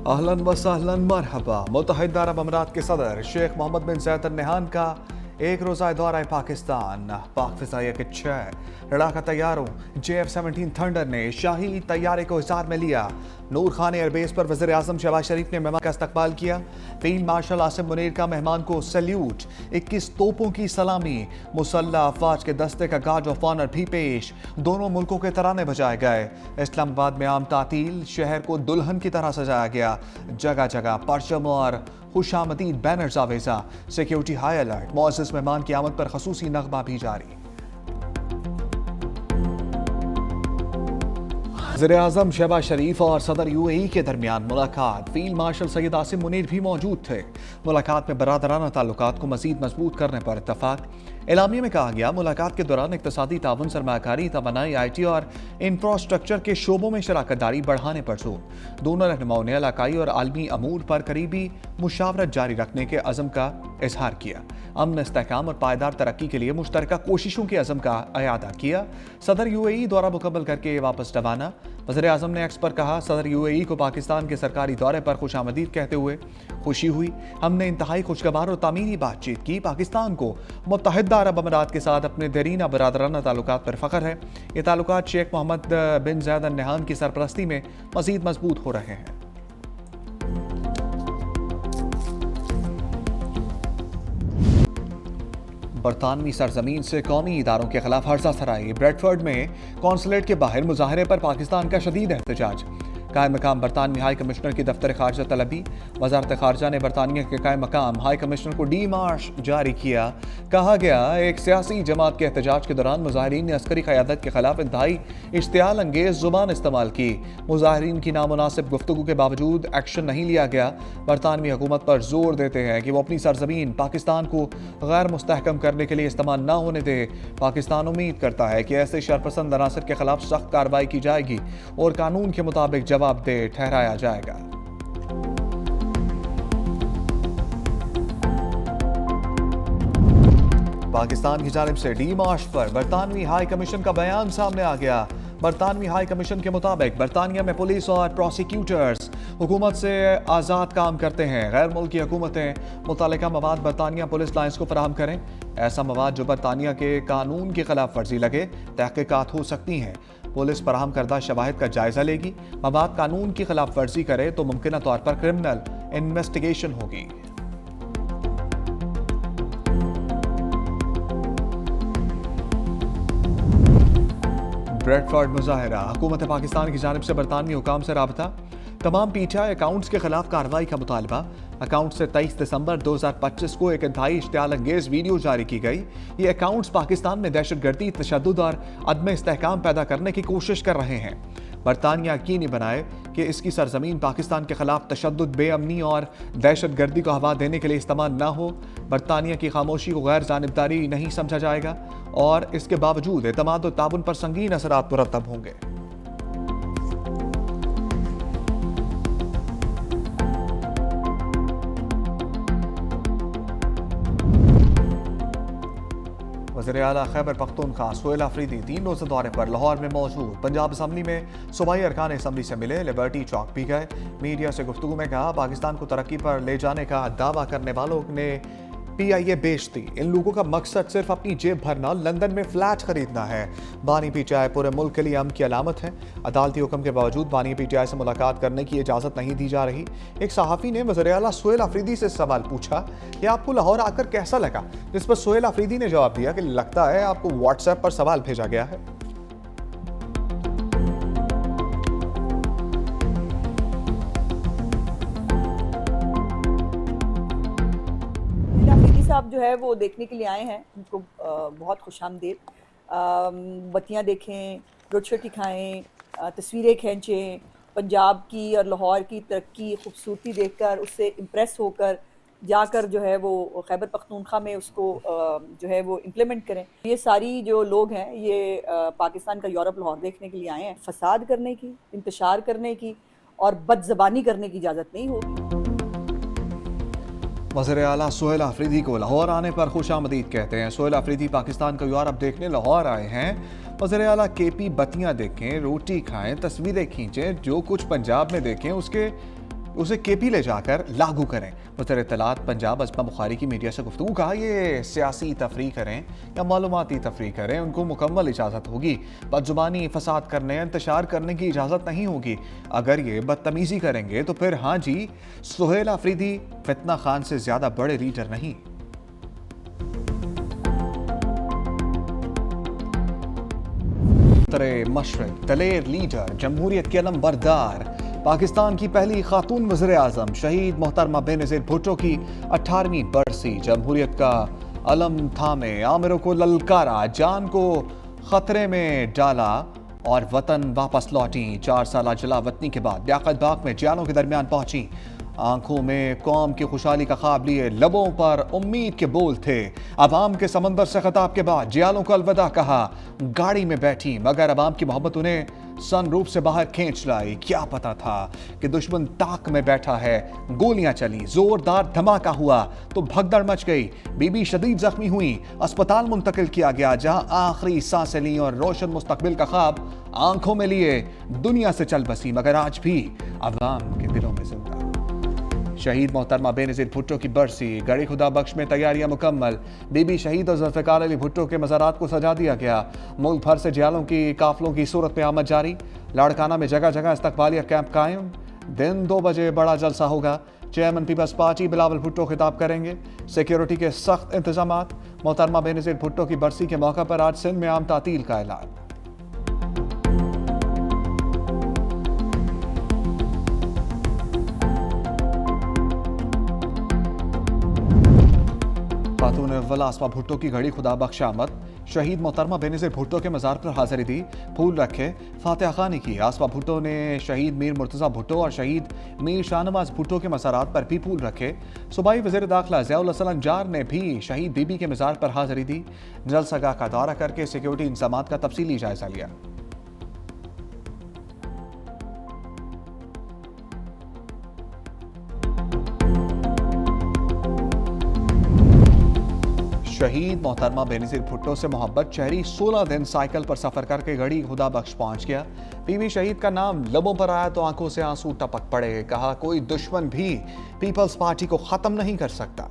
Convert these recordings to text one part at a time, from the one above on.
अहलन व सहलन मरहबा। मुत्तहिदा अरब अमीरात के सदर शेख मोहम्मद बिन ज़ायद अल नहयान का एक रोज़ा दौरा पाकिस्तान। पाक फ़िज़ाइया के 6 लड़ाका तैयारों JF-17 थंडर ने शाही तैयारे को हिसार में लिया। नूर खान एयरबेस पर वज़ीर आज़म शहबाज शरीफ ने मेहमान का इस्तकबाल किया। फील्ड मार्शल आसिम मुनीर का मेहमान को सैल्यूट, 21 तोपों की सलामी, मुसल्लह अफवाज के दस्ते का गार्ड ऑफ ऑनर भी पेश। दोनों मुल्कों के तराने बजाए गए। इस्लामाबाद में आम तातील, शहर को दुल्हन की तरह सजाया गया। जगह जगह परचम और खुशामदीद बैनर्स आवेजा। Security high alert. मुअज़्ज़ज़ मेहमान की आमद पर खसूसी नगमा भी जारी। वज़ीर-ए-आज़म शहबाज शरीफ और सदर UAE के दरमियान मुलाकात। फील्ड मार्शल सैयद आसिम मुनीर भी मौजूद थे। मुलाकात में बरादराना ताल्लुकात को मज़ीद मजबूत करने पर इत्तफाक। एलामिया में कहा गया, मुलाकात के दौरान इक़्तिसादी ताउन, सरमायाकारी, तवानाई, IT और इंफ्रास्ट्रक्चर के शोबों में शराकत दारी बढ़ाने पर जोर। दोनों रहनुमाओं ने इलाकाई और आलमी अमूर पर करीबी मुशावरत जारी रखने के अज़म का इजहार किया। अमन, इस्तेहकाम और पायदार तरक्की के लिए मुश्तरका कोशिशों के अज़म का अयादा किया। सदर UAE दौरा मुकम्मल करके वापस रवाना। वज़ीर-ए-आज़म ने एक्स पर कहा, सदर UAE को पाकिस्तान के सरकारी दौरे पर खुशामदीद कहते हुए खुशी हुई। हमने इंतहाई खुशगवार और तामीरी बातचीत की। पाकिस्तान को मुत्तहिदा अरब अमीरात के साथ अपने देरीना बरादराना ताल्लुकात पर फ़ख्र है। ये ताल्लुकात शेख मोहम्मद बिन ज़ायद अल नहयान की सरपरस्ती में मज़ीद मजबूत हो रहे हैं। बरतानवी सरजमीन से कौमी इदारों के खिलाफ हर्जा सराई। ब्रेडफर्ड में कौंसलेट के बाहर मुजाहरे पर पाकिस्तान का शदीद एहतजाज। कायम मकाम बरतानवी हाई कमिश्नर की दफ्तर खारजा तलबी। वजारत खारजा ने बरतानिया के कायम मकाम हाई कमिश्नर को डी मार्श जारी किया। कहा गया, एक सियासी जमात के एहतजाज के दौरान मुजाहरीन ने अस्करी क़यादत के खिलाफ इंतहाई इश्तियाल अंगेज जुबान इस्तेमाल की। मुजाहरीन की नामुनासिब गुफ्तगू के बावजूद एक्शन नहीं लिया गया। बरतानवी हुकूमत पर जोर देते हैं कि वो अपनी सरजमीन पाकिस्तान को गैर मुस्तहकम करने के लिए इस्तेमाल न होने दे। पाकिस्तान उम्मीद करता है कि ऐसे शरपसंद अनासर के खिलाफ सख्त कार्रवाई की जाएगी और कानून के मुताबिक जवाबदेह ठहराया जाएगा। पाकिस्तान की जानिब से डी मार्श पर बरतानवी हाई कमीशन का बयान सामने आ गया। बरतानवी हाई कमीशन के मुताबिक बरतानिया में पुलिस और प्रोसिक्यूटर्स हुकूमत से आज़ाद काम करते हैं। गैर मुल्की हुकूमतें मुतल्लिका मवाद बरतानिया पुलिस लाइन्स को फराहम करें। ऐसा मवाद जो बरतानिया के कानून की खिलाफ वर्जी लगे, तहकीकात हो सकती हैं। पुलिस फराहम करदा शवाहिद का जायजा लेगी। मवाद कानून की खिलाफ वर्जी करे तो मुमकिन तौर पर क्रिमिनल इन्वेस्टिगेशन होगी। ब्रेडफर्ड मुजाहरा। हुकूमत पाकिस्तान की जानिब से बरतानवी हुकाम से राबता। तमाम PTI अकाउंट्स के खिलाफ कार्रवाई का मुतालबा। अकाउंट से 23 दिसंबर 2025 को एक इंतहाई इश्तियाल अंगेज वीडियो जारी की गई। ये अकाउंट्स पाकिस्तान में दहशतगर्दी, तशद्दुद और अदम इस्तेहकाम पैदा करने की कोशिश कर रहे हैं। बरतानिया यकीनी बनाए कि इसकी सरजमीन पाकिस्तान के खिलाफ तशद्दुद, बेअमनी और दहशतगर्दी को हवा देने के लिए इस्तेमाल न हो। बरतानिया की खामोशी को गैर जानिबदारी नहीं समझा जाएगा और इसके बावजूद एतमाद और ताबुन पर संगीन असरात मुरतब होंगे। वज़ीर आला खैबर पख्तूनख्वा सोहेल अफरीदी 3 रोज़ा दौरे पर लाहौर में मौजूद। पंजाब असम्बली में सूबाई अरकान असम्बली से मिले। लिबर्टी चौक भी गए। मीडिया से गुफ्तगू में कहा, पाकिस्तान को तरक्की पर ले जाने का दावा करने वालों ने PIA बेचती। इन लोगों का मकसद सिर्फ अपनी जेब भरना, लंदन में फ्लैट खरीदना है। बानी PTI पूरे मुल्क के लिए अमन की अलामत है। अदालती हुक्म के बावजूद बानी PTI से मुलाकात करने की इजाज़त नहीं दी जा रही। एक सहाफ़ी ने वज़ीर आला सोहेल अफरीदी से सवाल पूछा कि आपको लाहौर आकर कैसा लगा, जिस पर सोहेल अफरीदी ने जवाब दिया कि लगता है आपको WhatsApp पर सवाल भेजा गया है। साहब जो है वो देखने के लिए आए हैं। उनको बहुत खुशामदीद। बत्तियाँ देखें, रोटी खाएं, तस्वीरें खींचें, पंजाब की और लाहौर की तरक्की, खूबसूरती देखकर उससे इम्प्रेस होकर जाकर जो है वो खैबर पख्तूनख्वा में उसको जो है वो इम्प्लीमेंट करें। ये सारी जो लोग हैं ये पाकिस्तान का यूरोप लाहौर देखने के लिए आए हैं। फसाद करने की, इंतशार करने की और बदज़बानी करने की इजाज़त नहीं होगी। वज़ीर आला सोहेल अफरीदी को लाहौर आने पर खुशामदीद कहते हैं। सोहेल अफरीदी पाकिस्तान का यूरोप देखने लाहौर आए हैं। वज़ीर आला KP बत्तियाँ देखें, रोटी खाएं, तस्वीरें खींचें, जो कुछ पंजाब में देखें उसके उसे केपी ले जाकर लागू करें। वज़ीर इत्तलात पंजाब असमा बुखारी की मीडिया से गुफ्तगू कहा, ये सियासी तफरीह करें या मालूमाती तफरीह करें, उनको मुकम्मल इजाज़त होगी। बदजुबानी, फसाद करने, इंतशार करने की इजाज़त नहीं होगी। अगर ये बदतमीज़ी करेंगे तो फिर हाँ जी, सुहेल आफरीदी फितना खान से ज़्यादा बड़े लीडर नहीं। मशरक दलेर लीडर, जमहूरियत के अलम बरदार, पाकिस्तान की पहली खातून वज़ीर आज़म शहीद मोहतरमा बेनज़ीर भुट्टो की 18वीं बरसी, जमहूरियत का अलम थामे, आमिरों को ललकारा, जान को खतरे में डाला और वतन वापस लौटी। 4 साल जलावतनी के बाद लियाकत बाग में जियालों के दरमियान पहुंची। आंखों में कौम की खुशहाली का ख्वाब लिए, लबों पर उम्मीद के बोल थे। अवाम के समंदर से खिताब के बाद जियालों को अलविदा कहा। गाड़ी में बैठी मगर अवाम की मोहब्बत उन्हें सनरूफ से बाहर खींच लाई। क्या पता था कि दुश्मन ताक में बैठा है। गोलियां चली, जोरदार धमाका हुआ तो भगदड़ मच गई। बीबी शदीद जख्मी हुई, अस्पताल मुंतकिल किया गया, जहां आखिरी सांसें ली और रोशन मुस्तकबिल का ख्वाब आंखों में लिए दुनिया से चल बसी, मगर आज भी अवाम के दिलों में जिंदा। शहीद मोहतरमा बेनज़ीर भुट्टो की बरसी, गड़ी खुदा बख्श में तैयारियां मुकम्मल। बीबी शहीद और ज़ुल्फ़िकार अली भुट्टो के मज़ारात को सजा दिया गया। मुल्क भर से जियालों की काफलों की सूरत में आमद जारी। लाड़काना में जगह जगह इस्तकबालिया कैंप कायम। दिन 2 बजे बड़ा जलसा होगा। चेयरमैन पीपल्स पार्टी बिलावल भुट्टो खिताब करेंगे। सिक्योरिटी के सख्त इंतजामात। मोहतरमा बेनज़ीर भुट्टो की बरसी के मौका पर आज सिंध में आम तातील का ऐलान। खातून अव्वल आसमा भुट्टो की घड़ी खुदा बख्श आमद। शहीद मोहतरमा बेनज़ीर भुट्टो के मज़ार पर हाज़िरी दी, फूल रखे, फातिहा ख़ानी की। आसमा भुट्टो ने शहीद मीर मुर्तज़ा भुट्टो और शहीद मीर शाहनवाज भुट्टो के मज़ारात पर भी फूल रखे। सूबाई वज़ीर दाखिला ज़ियाउल हसन अंजार ने भी शहीद बीबी के मज़ार पर हाज़िरी दी। जलसगाह का दौरा करके सिक्योरिटी इंतज़ाम का तफसीली जायज़ा लिया। शहीद मोहतरमा बेनज़ीर भुट्टो से मोहब्बत, शहरी 16 दिन साइकिल पर सफर करके घड़ी खुदा बख्श पहुंच गया। बीवी शहीद का नाम लबों पर आया तो आंखों से आंसू टपक पड़े। कहा, कोई दुश्मन भी पीपल्स पार्टी को खत्म नहीं कर सकता।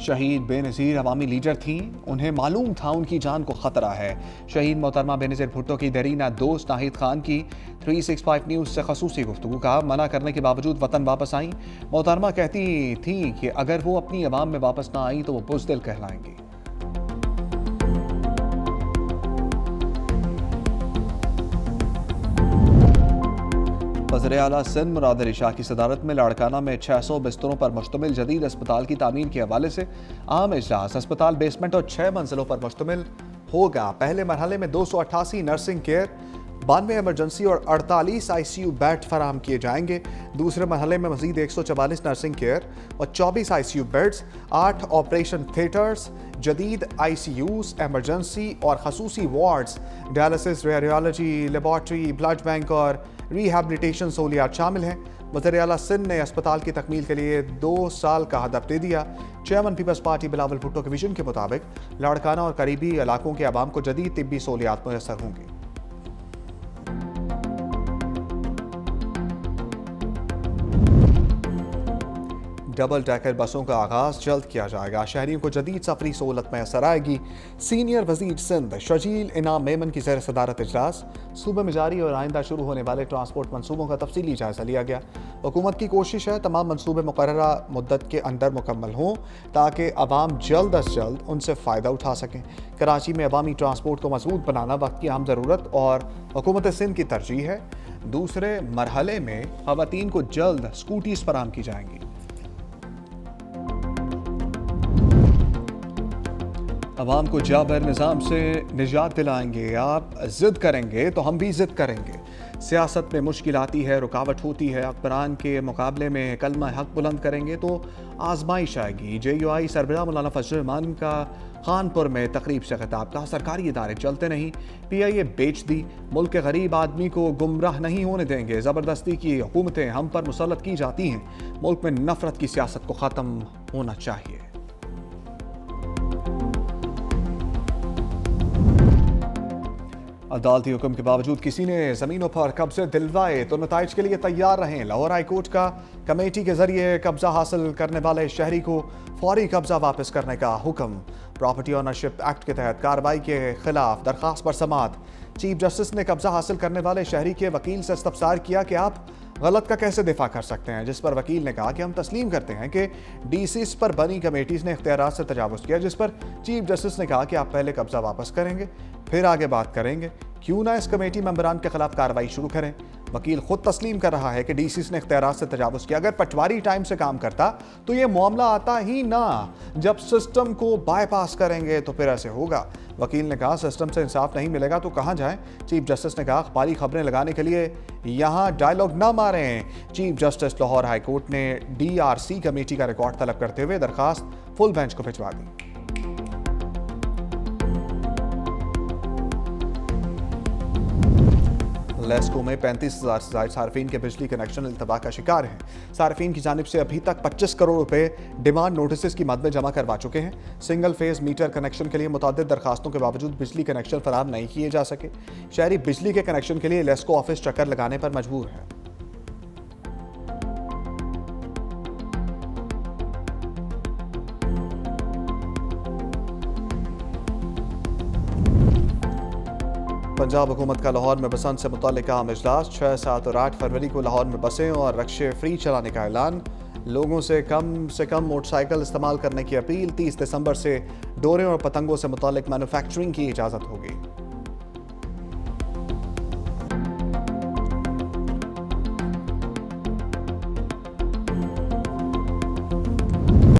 शहीद बेनज़ीर अवामी लीडर थी, उन्हें मालूम था उनकी जान को खतरा है। शहीद मोहतरमा बेनज़ीर भुट्टो की दरीना दोस्त नाहिद खान की 365 न्यूज़ से खसूसी गुफ्तगू। कहा, मना करने के बावजूद वतन वापस आई। मोहतरमा कहती थी कि अगर वो अपनी अवाम में वापस ना आई तो वो बुज़दिल कहलाएंगी। वज़ीर आला सिंध मुराद अली शाह की सदारत में लाड़काना में 600 बिस्तरों पर मुश्तमिल जदीद अस्पताल की तामीर के हवाले से आम इजलास। अस्पताल बेसमेंट और 6 मंजिलों पर मुश्तमिल होगा। पहले मरहले में 288 नर्सिंग केयर, 92 इमरजेंसी और 48 ICU बेड फराम किए जाएंगे। दूसरे मरहले में मजीद 144 नर्सिंग केयर और 24 ICU बेड्स, 8 ऑपरेशन थिएटर्स, जदीद ICUs, एमरजेंसी और खसूसी wards, dialysis, radiology, laboratory, blood bank और रिहैबिलिटेशन सहूलियात शामिल हैं। वज़ीर आला सिंध ने अस्पताल की तकमील के लिए 2 साल का हदफ दे दिया। चेयरमैन पीपल्स पार्टी बिलावल भुट्टो के विजन के मुताबिक लाड़काना और करीबी इलाकों के अवाम को जदीद तिब्बी सहूलियात मुयस्सर होंगी। डबल डेकर बसों का आगाज जल्द किया जाएगा। शहरियों को जदीद सफरी सहूलत मैसर आएगी। सीनियर वजीर सिंध शजील इनाम मेमन की ज़ेर सदारत इजलास। सूबे में जारी और आइंदा शुरू होने वाले ट्रांसपोर्ट मनसूबों का तफसीली जायजा लिया गया। हुकूमत की कोशिश है तमाम मनसूबे मुकर्ररा मुद्दत के अंदर मुकम्मल हों ताकि अवाम जल्द अज जल्द उनसे फ़ायदा उठा सकें। कराची में अवामी ट्रांसपोर्ट को मजबूत बनाना वक्त की अहम ज़रूरत और हुकूमत सिंध की तरजीह है। दूसरे मरहले में ख़वातीन को जल्द स्कूटीज़ फराम की जाएंगी। अवाम को जाबर निज़ाम से निजात दिलाएंगे। आप ज़िद करेंगे तो हम भी ज़िद करेंगे। सियासत में मुश्किल आती है, रुकावट होती है। अकबरान के मुकाबले में कलमा हक बुलंद करेंगे तो आजमाइश आएगी। JUI सरबराह मौलाना फजल रहमान का खानपुर में तकरीब से खिताब। कहा, सरकारी इदारे चलते नहीं, PIA बेच दी। मुल्क के गरीब आदमी को गुमराह नहीं होने देंगे। ज़बरदस्ती की हुकूमतें हम पर मुसल्लत की जाती हैं। मुल्क में नफरत की सियासत को ख़त्म होना चाहिए। अदालती हुक्म के बावजूद किसी ने जमीनों पर कब्जे दिलवाए तो नताइज के लिए तैयार रहें। लाहौर हाई कोर्ट का कमेटी के जरिए कब्जा हासिल करने वाले शहरी को फौरी कब्जा वापस करने का हुक्म। प्रॉपर्टी ओनरशिप एक्ट के तहत कार्रवाई के खिलाफ दरखास्त पर समाअत। चीफ जस्टिस ने कब्जा हासिल करने वाले शहरी के वकील से इस्तफसार किया कि आप गलत का कैसे दिफा कर सकते हैं, जिस पर वकील ने कहा कि हम तस्लीम करते हैं कि डीसीस पर बनी कमेटीज ने इख्तियारात से तजावुज़ किया, जिस पर चीफ जस्टिस ने कहा कि आप पहले कब्जा वापस करेंगे फिर आगे बात करेंगे। क्यों ना इस कमेटी मेंबरान के खिलाफ कार्रवाई शुरू करें। वकील खुद तस्लीम कर रहा है कि डीसीस ने इख्तियारात से तजावुज़ किया। अगर पटवारी टाइम से काम करता तो ये मामला आता ही ना। जब सिस्टम को बाईपास करेंगे तो फिर ऐसे होगा। वकील ने कहा सिस्टम से इंसाफ नहीं मिलेगा तो कहाँ जाएं। चीफ जस्टिस ने कहा अखबारी खबरें लगाने के लिए यहाँ डायलॉग ना मारें। Chief justice Lahore high court ने डीआरसी कमेटी का रिकॉर्ड तलब करते हुए दरखास्त फुल बेंच को भिजवा दी। लेस्को में 35,000 से ज्यादा सार्फिन के बिजली कनेक्शन इल्तबा का शिकार हैं। सार्फिन की जानिब से अभी तक 25 करोड़ रुपए डिमांड नोटिस की मद में जमा करवा चुके हैं। सिंगल फेज मीटर कनेक्शन के लिए मुतअद्दिद दरखास्तों के बावजूद बिजली कनेक्शन फराहम नहीं किए जा सके। शहरी बिजली के कनेक्शन के लिए लेस्को ऑफिस चक्कर लगाने पर मजबूर है। पंजाब हुकूमत का लाहौर में बसंत से मुताल्लिक अहम इजलास। 6, 7 और 8 फरवरी को लाहौर में बसें और रक्शे फ्री चलाने का ऐलान। लोगों से कम मोटरसाइकिल इस्तेमाल करने की अपील। 30 दिसंबर से डोरे और पतंगों से मुताल्लिक मैन्युफैक्चरिंग की इजाज़त होगी।